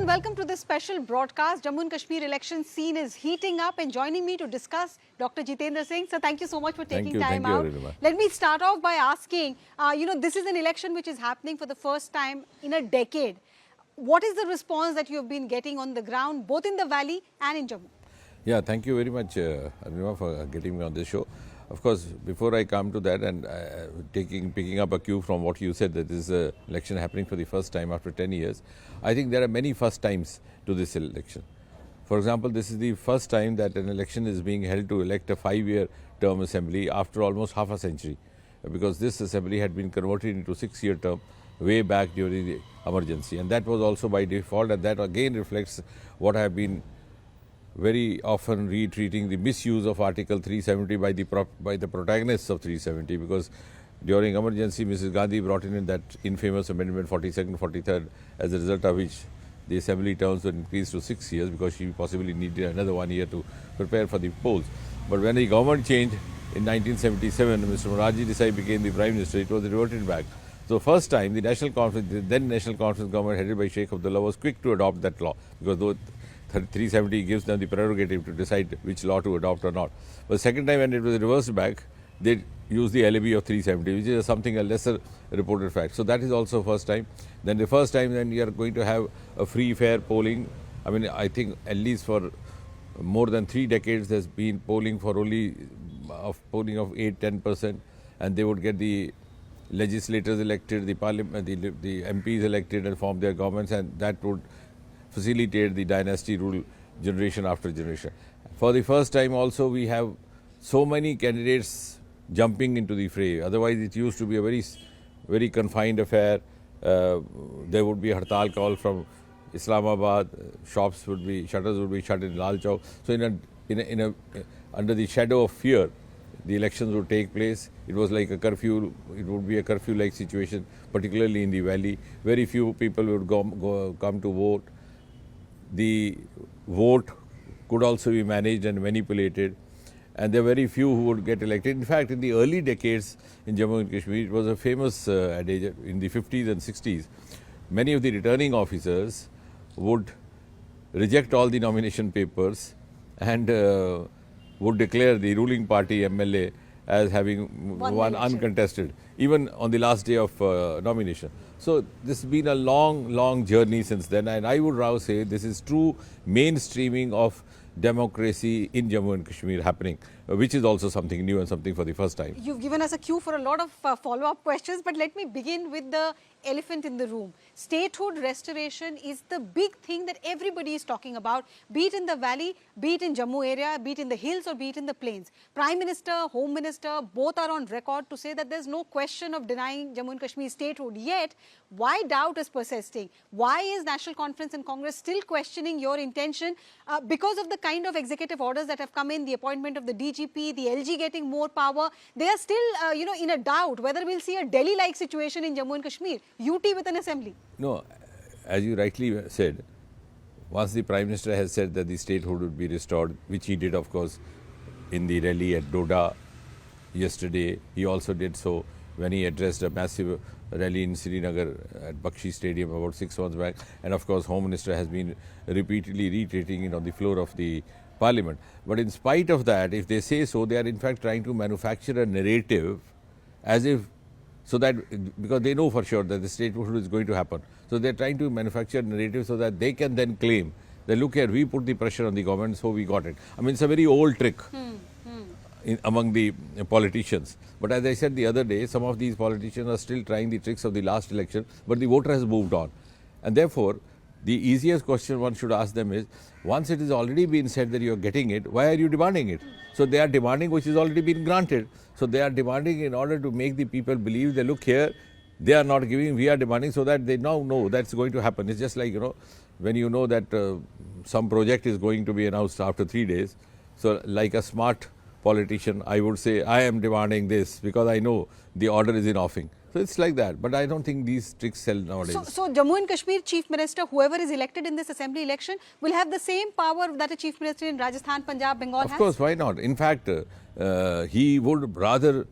and welcome to this special broadcast. Jammu and Kashmir election scene is heating up, and joining me to discuss Dr. Jitendra Singh. So thank you so much for taking time out. Let me start off by asking, this is an election which is happening for the first time in a decade. What is the response that you have been getting on the ground, both in the valley and in Jammu? Yeah, thank you very much, Arima, for getting me on this show. Of course, before I come to that and picking up a cue from what you said, that this is an election happening for the first time after 10 years, I think there are many first times to this election. For example, this is the first time that an election is being held to elect a 5-year term assembly after almost half a century, because this assembly had been converted into 6-year term way back during the emergency, and that was also by default, and that again reflects what I have been very often retreating, the misuse of Article 370 by the protagonists of 370, because during emergency Mrs. Gandhi brought in that infamous amendment 42nd, 43rd, as a result of which the assembly terms were increased to 6 years, because she possibly needed another 1 year to prepare for the polls. But when the government changed in 1977, Mr. Morarji Desai became the Prime Minister, it was reverted back. So first time the National Conference, the then National Conference government headed by Sheikh Abdullah, was quick to adopt that law, because though 370 gives them the prerogative to decide which law to adopt or not. But second time when it was reversed back, they used the alibi of 370, which is something a lesser reported fact. So that is also first time. Then the first time then you are going to have a free, fair polling. I mean, I think at least for more than 3 decades there's been polling for only polling of 8-10%, and they would get the legislators elected, the parliament, the MPs elected and form their governments, and that would facilitate the dynasty rule generation after generation. For the first time also we have so many candidates jumping into the fray. Otherwise it used to be a very confined affair. There would be a hartal call from Islamabad, shutters would be shut in Lal Chowk. So under the shadow of fear, the elections would take place. It was like a curfew. It would be a curfew-like situation, particularly in the valley. Very few people would come to vote. The vote could also be managed and manipulated, and there were very few who would get elected. In fact, in the early decades in Jammu and Kashmir, it was a famous adage in the 50s and 60s. Many of the returning officers would reject all the nomination papers and would declare the ruling party MLA as having won uncontested, even on the last day of nomination. So this has been a long journey since then, and I would rather say this is true mainstreaming of democracy in Jammu and Kashmir happening, which is also something new and something for the first time. You've given us a cue for a lot of follow-up questions, but let me begin with the elephant in the room. Statehood restoration is the big thing that everybody is talking about, be it in the valley, be it in Jammu area, be it in the hills or be it in the plains. Prime Minister, Home Minister, both are on record to say that there's no question of denying Jammu and Kashmir statehood. Yet, why doubt is persisting? Why is National Conference and Congress still questioning your intention? Because of the kind of executive orders that have come in, the appointment of the DGP, the LG getting more power, they are still, in a doubt whether we'll see a Delhi-like situation in Jammu and Kashmir, UT with an assembly. No, as you rightly said, once the Prime Minister has said that the statehood would be restored, which he did, of course, in the rally at Doda yesterday. He also did so when he addressed a massive rally in Srinagar at Bakshi Stadium about 6 months back. And of course, Home Minister has been repeatedly reiterating it on the floor of the Parliament. But in spite of that, if they say so, they are in fact trying to manufacture a narrative as if, so that, because they know for sure that the statehood is going to happen. So they are trying to manufacture a narrative so that they can then claim that, look here, we put the pressure on the government, so we got it. I mean, it's a very old trick among the politicians. But as I said the other day, some of these politicians are still trying the tricks of the last election, but the voter has moved on. And therefore, the easiest question one should ask them is, once it has already been said that you are getting it, why are you demanding it? So they are demanding which has already been granted. So they are demanding in order to make the people believe that, look here, they are not giving, we are demanding, so that they now know that's going to happen. It's just like, when you know that some project is going to be announced after 3 days. So like a smart politician, I would say, I am demanding this because I know the order is in offing. So it's like that, but I don't think these tricks sell nowadays. So Jammu and Kashmir Chief Minister, whoever is elected in this assembly election, will have the same power that a Chief Minister in Rajasthan, Punjab, Bengal has? Of course, why not? In fact, he would rather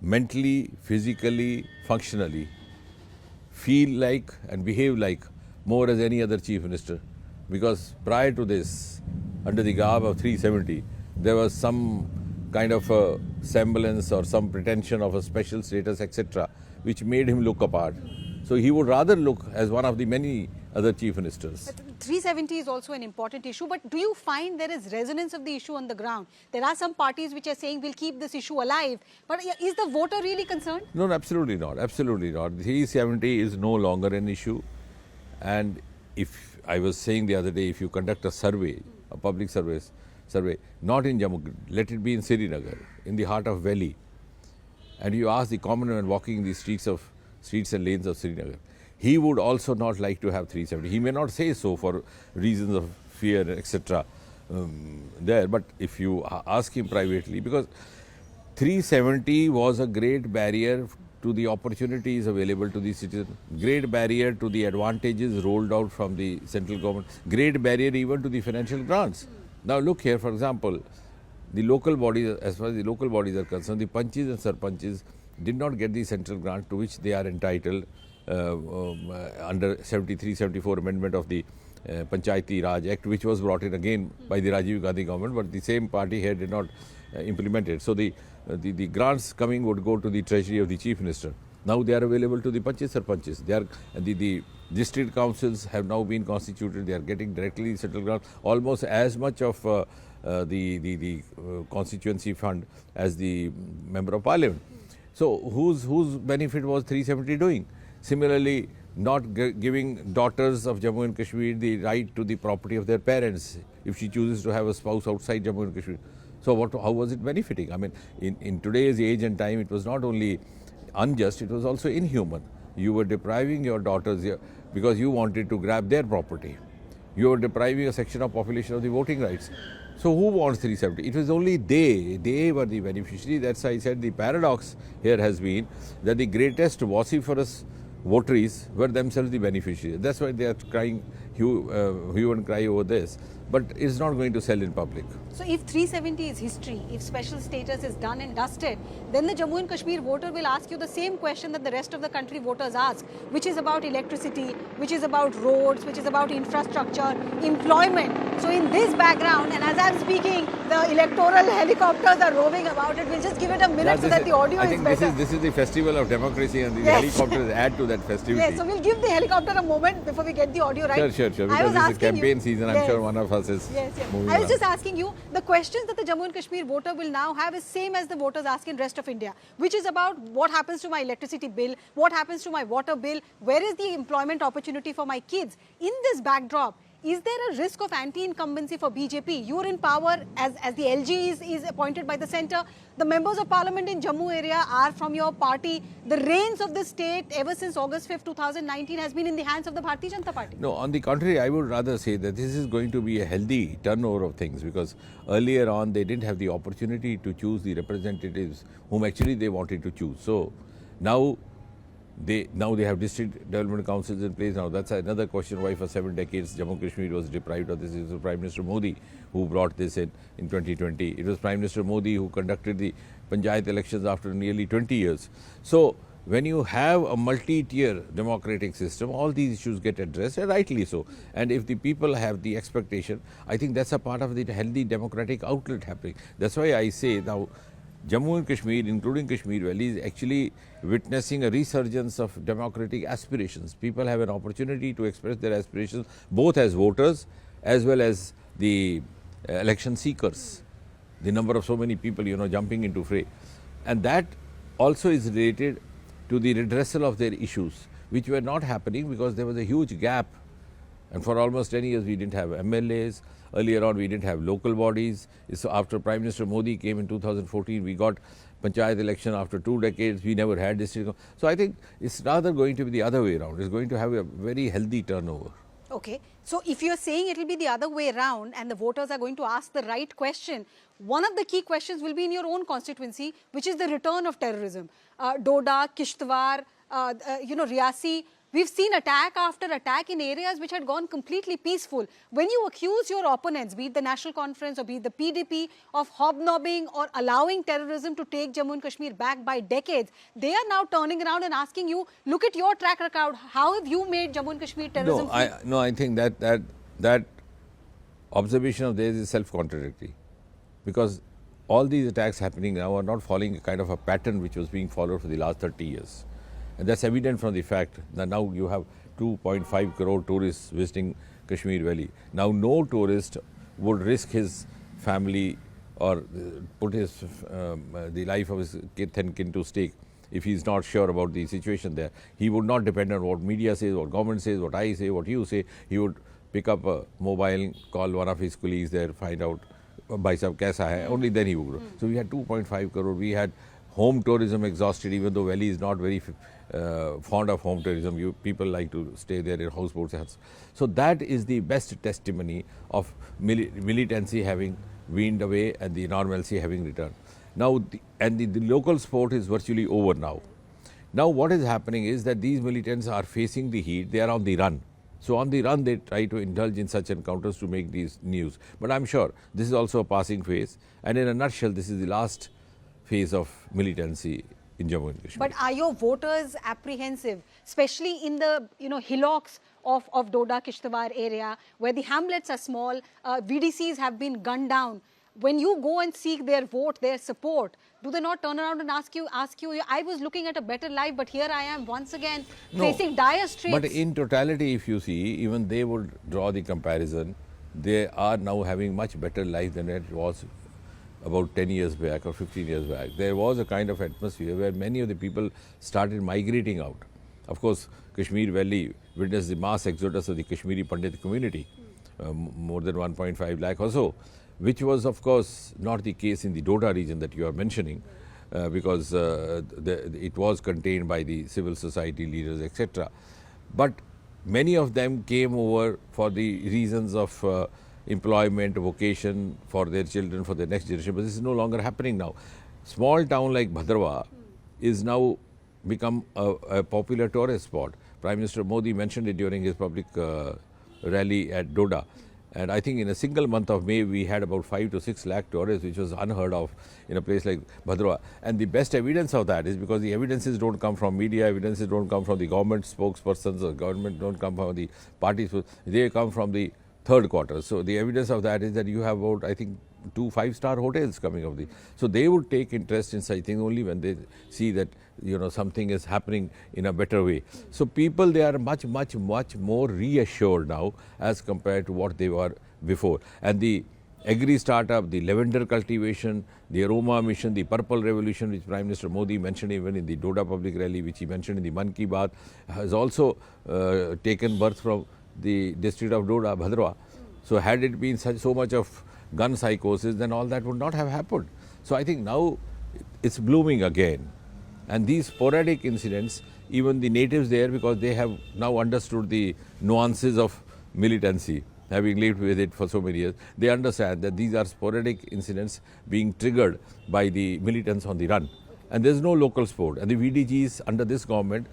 mentally, physically, functionally feel like and behave like more as any other chief minister, because prior to this, under the garb of 370, there was some kind of a semblance or some pretension of a special status, etc., which made him look apart. So he would rather look as one of the many other chief ministers. But 370 is also an important issue, but do you find there is resonance of the issue on the ground? There are some parties which are saying we'll keep this issue alive, but is the voter really concerned? No, absolutely not. Absolutely not. 370 is no longer an issue. And if I was saying the other day, if you conduct a survey, a public survey, not in Jammu, let it be in Srinagar, in the heart of Valley, and you ask the common man walking the streets and lanes of Srinagar, he would also not like to have 370. He may not say so for reasons of fear, etc. There, but if you ask him privately, because 370 was a great barrier to the opportunities available to the citizen, great barrier to the advantages rolled out from the central government, great barrier even to the financial grants. Now look here, for example, the local bodies, as far as the local bodies are concerned, the panchis and sarpanchis did not get the central grant to which they are entitled under 73-74 amendment of the Panchayati Raj Act, which was brought in again by the Rajiv Gandhi government, but the same party here did not implement it. So the grants coming would go to the treasury of the chief minister. Now they are available to the panchis, sarpanchis. They are the district councils have now been constituted. They are getting directly central grants, almost as much of the constituency fund as the member of parliament. So whose benefit was 370 doing? Similarly, not giving daughters of Jammu and Kashmir the right to the property of their parents if she chooses to have a spouse outside Jammu and Kashmir. So how was it benefiting? I mean, in today's age and time, it was not only unjust, it was also inhuman. You were depriving your daughters because you wanted to grab their property. You were depriving a section of population of the voting rights. So who wants 370? It was only they were the beneficiary. That's why I said the paradox here has been that the greatest vociferous votaries were themselves the beneficiaries. That's why they are crying hue and cry over this. But it's not going to sell in public. So if 370 is history, if special status is done and dusted, then the Jammu and Kashmir voter will ask you the same question that the rest of the country voters ask, which is about electricity, which is about roads, which is about infrastructure, employment. So in this background, and as I'm speaking, the electoral helicopters are roving about it. We'll just give it a minute so that the audio is better. I think this is the festival of democracy, and the helicopters add to that festivity. Yes, so we'll give the helicopter a moment before we get the audio right. Sure. Because it's a campaign season, I'm sure one of us is moving I was just asking you, the questions that the Jammu and Kashmir voter will now have is same as the voters ask in rest of India, which is about what happens to my electricity bill, what happens to my water bill, where is the employment opportunity for my kids. In this backdrop, is there a risk of anti-incumbency for BJP? You are in power as the LG is appointed by the centre. The members of parliament in Jammu area are from your party. The reins of the state ever since August 5th, 2019 has been in the hands of the Bharatiya Janata Party. No, on the contrary, I would rather say that this is going to be a healthy turnover of things, because earlier on they didn't have the opportunity to choose the representatives whom actually they wanted to choose. So now they have district development councils in place. Now that's another question why for 7 decades Jammu and Kashmir was deprived of this. It was Prime Minister Modi who brought this in 2020. It was Prime Minister Modi who conducted the Panchayat elections after nearly 20 years. So when you have a multi-tier democratic system, all these issues get addressed, and rightly so. And if the people have the expectation, I think that's a part of the healthy democratic outlet happening. That's why I say now Jammu and Kashmir, including Kashmir Valley, is actually witnessing a resurgence of democratic aspirations. People have an opportunity to express their aspirations both as voters as well as the election seekers. The number of so many people, jumping into fray. And that also is related to the redressal of their issues, which were not happening because there was a huge gap. And for almost 10 years, we didn't have MLAs. Earlier on, we didn't have local bodies. So after Prime Minister Modi came in 2014, we got Panchayat election after 2 decades. We never had district. So I think it's rather going to be the other way around. It's going to have a very healthy turnover. Okay. So if you're saying it will be the other way around and the voters are going to ask the right question, one of the key questions will be in your own constituency, which is the return of terrorism. Doda, Kishtwar, Riyasi. We've seen attack after attack in areas which had gone completely peaceful. When you accuse your opponents, be it the National Conference or be it the PDP, of hobnobbing or allowing terrorism to take Jammu and Kashmir back by decades, they are now turning around and asking you, look at your track record. How have you made Jammu and Kashmir terrorism free? I think that observation of theirs is self-contradictory, because all these attacks happening now are not following a kind of a pattern which was being followed for the last 30 years. And that's evident from the fact that now you have 2.5 crore tourists visiting Kashmir Valley. Now no tourist would risk his family or put his the life of his kith and kin to stake if he is not sure about the situation there. He would not depend on what media says, what government says, what I say, what you say. He would pick up a mobile, call one of his colleagues there, find out, bhai sahab kaisa hai, only then he would go. So we had 2.5 crore, we had home tourism exhausted, even though Valley is not very fond of home tourism. People like to stay there in houseboats. So that is the best testimony of militancy having weaned away and the normalcy having returned. Now, the local sport is virtually over now. Now what is happening is that these militants are facing the heat, they are on the run. So on the run they try to indulge in such encounters to make these news. But I'm sure this is also a passing phase, and in a nutshell this is the last phase of militancy in Jammu and Kashmir. But are your voters apprehensive, especially in the hillocks of Doda Kishtawar area, where the hamlets are small, VDCs have been gunned down? When you go and seek their vote, their support, do they not turn around and ask you, I was looking at a better life, but here I am once again facing dire straits? But in totality, if you see, even they would draw the comparison. They are now having much better life than it was about 10 years back or 15 years back. There was a kind of atmosphere where many of the people started migrating out. Of course, Kashmir Valley witnessed the mass exodus of the Kashmiri Pandit community, more than 1.5 lakh or so, which was of course not the case in the Doda region that you are mentioning, because it was contained by the civil society leaders, etc. But many of them came over for the reasons of employment, vocation for their children, for their next generation, but this is no longer happening now. Small town like Bhadrawa is now become a popular tourist spot. Prime Minister Modi mentioned it during his public rally at Doda. And I think in a single month of May, we had about 5 to 6 lakh tourists, which was unheard of in a place like Bhadrawa. And the best evidence of that is because the evidences don't come from media, evidences don't come from the government spokespersons, or government don't come from the parties, they come from the third quarter. So the evidence of that is that you have about, I think, 2 5-star hotels coming of the. So they would take interest in such things only when they see that something is happening in a better way. So people, they are much more reassured now as compared to what they were before. And the agri startup, the lavender cultivation, the aroma mission, the purple revolution, which Prime Minister Modi mentioned even in the Doda public rally, which he mentioned in the Man Ki Baat, has also taken birth from the district of Doda, Bhadrawa. So had it been so much of gun psychosis, then all that would not have happened. So I think now it's blooming again. And these sporadic incidents, even the natives there, because they have now understood the nuances of militancy, having lived with it for so many years, they understand that these are sporadic incidents being triggered by the militants on the run. And there's no local sport. And the VDGs under this government,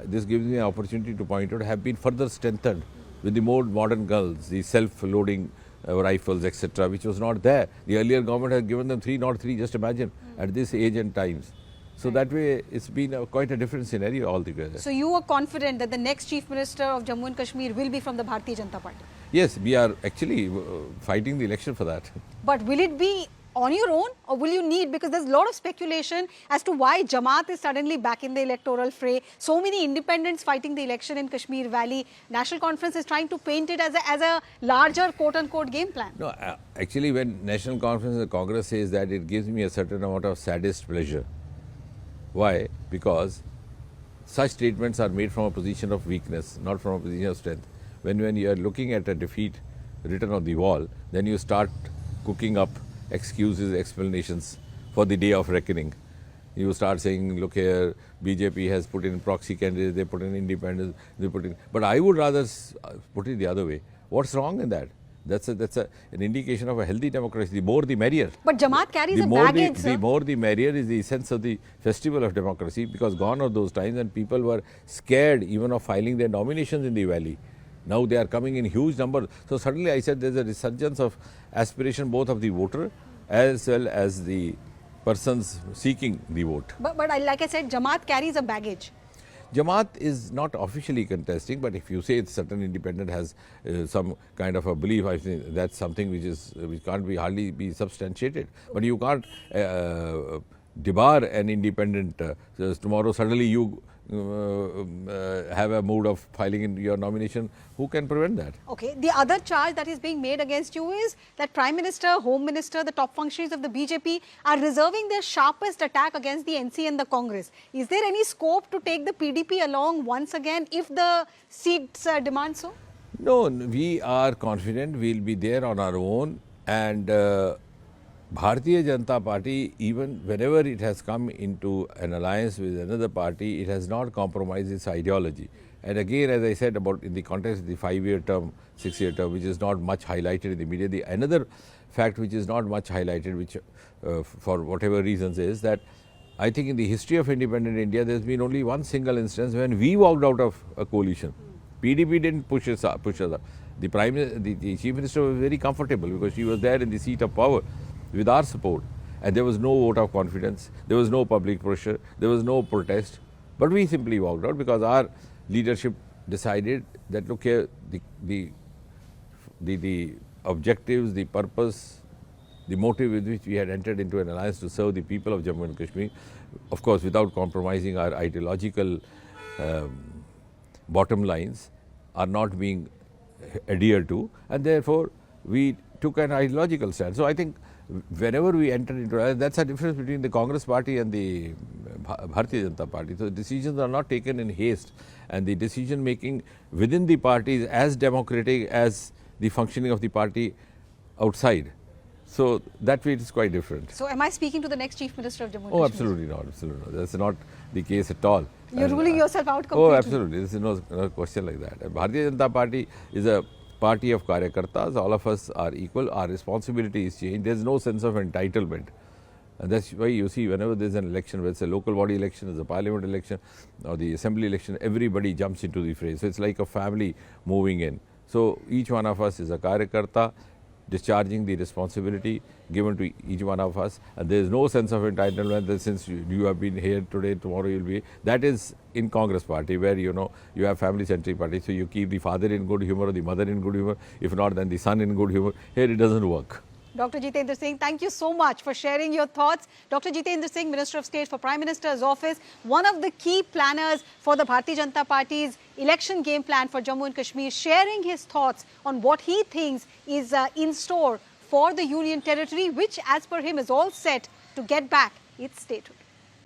this gives me an opportunity to point out, have been further strengthened with the more modern guns, the self-loading rifles, etc., which was not there. The earlier government had given them 303, just imagine, at this age and times. So that way, it's been quite a different scenario altogether. So you are confident that the next Chief Minister of Jammu and Kashmir will be from the Bharatiya Janata Party? Yes, we are actually fighting the election for that. But will it be on your own, or will you need, because there's a lot of speculation as to why Jamaat is suddenly back in the electoral fray. So many independents fighting the election in Kashmir Valley. National Conference is trying to paint it as a larger quote-unquote game plan. No, actually when National Conference and Congress says that, it gives me a certain amount of sadist pleasure. Why? Because such statements are made from a position of weakness, not from a position of strength. When you are looking at a defeat written on the wall, then you start cooking up excuses, explanations for the day of reckoning. You start saying, look here, BJP has put in proxy candidates, they put in independents, they put in. But I would rather put it the other way. What's wrong in that? That's an indication of a healthy democracy. The more the merrier. But Jamaat carries The a more baggage, the more the merrier is the sense of the festival of democracy, because gone are those times when people were scared even of filing their nominations in the valley. Now they are coming in huge numbers. So suddenly I said there's a resurgence of aspiration both of the voter as well as the persons seeking the vote. But like I said, Jamaat carries a baggage. Jamaat is not officially contesting, but if you say it's certain independent has some kind of a belief, I think that's something which can't be hardly be substantiated. But you can't debar an independent. Tomorrow suddenly you have a mood of filing in your nomination. Who can prevent that? Okay. The other charge that is being made against you is that Prime Minister, Home Minister, the top functionaries of the BJP are reserving their sharpest attack against the NC and the Congress. Is there any scope to take the PDP along once again if the seats demand so? No, we are confident we'll be there on our own, and Bharatiya Janata Party, even whenever it has come into an alliance with another party, it has not compromised its ideology. And again, as I said about in the context of the 5-year term, 6-year term, which is not much highlighted in the media, another fact which is not much highlighted, which for whatever reasons, is that I think in the history of independent India, there's been only one single instance when we walked out of a coalition. PDP didn't push us up. The Chief Minister was very comfortable because she was there in the seat of power with our support, and there was no vote of confidence, there was no public pressure, there was no protest, but we simply walked out because our leadership decided that, look here, the objectives, the purpose, the motive with which we had entered into an alliance to serve the people of Jammu and Kashmir, of course without compromising our ideological bottom lines, are not being adhered to, and therefore we took an ideological stand. So I think whenever we enter into, that's a difference between the Congress party and the Bharatiya Janata Party. So decisions are not taken in haste, and the decision making within the party is as democratic as the functioning of the party outside. So that way it is quite different. So am I speaking to the next Chief Minister of Jammu and Oh, Kashmir? absolutely not. Absolutely not. That's not the case at all. You're ruling yourself out completely? Oh, absolutely. There is no question like that. Bharatiya Janata Party is a party of Karyakartas. All of us are equal. Our responsibility is changed. There is no sense of entitlement. And that's why you see whenever there is an election, whether it's a local body election, it's a parliament election or the assembly election, everybody jumps into the fray. So it's like a family moving in. So each one of us is a Karyakarta, discharging the responsibility given to each one of us, and there is no sense of entitlement that since you have been here today, tomorrow you'll be. That is in Congress party, where you have family-centric party, so you keep the father in good humor or the mother in good humor. If not, then the son in good humor. Here it doesn't work. Dr. Jitendra Singh, thank you so much for sharing your thoughts. Dr. Jitendra Singh, Minister of State for Prime Minister's Office, one of the key planners for the Bharatiya Janata Party's election game plan for Jammu and Kashmir, sharing his thoughts on what he thinks is in store for the Union Territory, which as per him is all set to get back its statehood.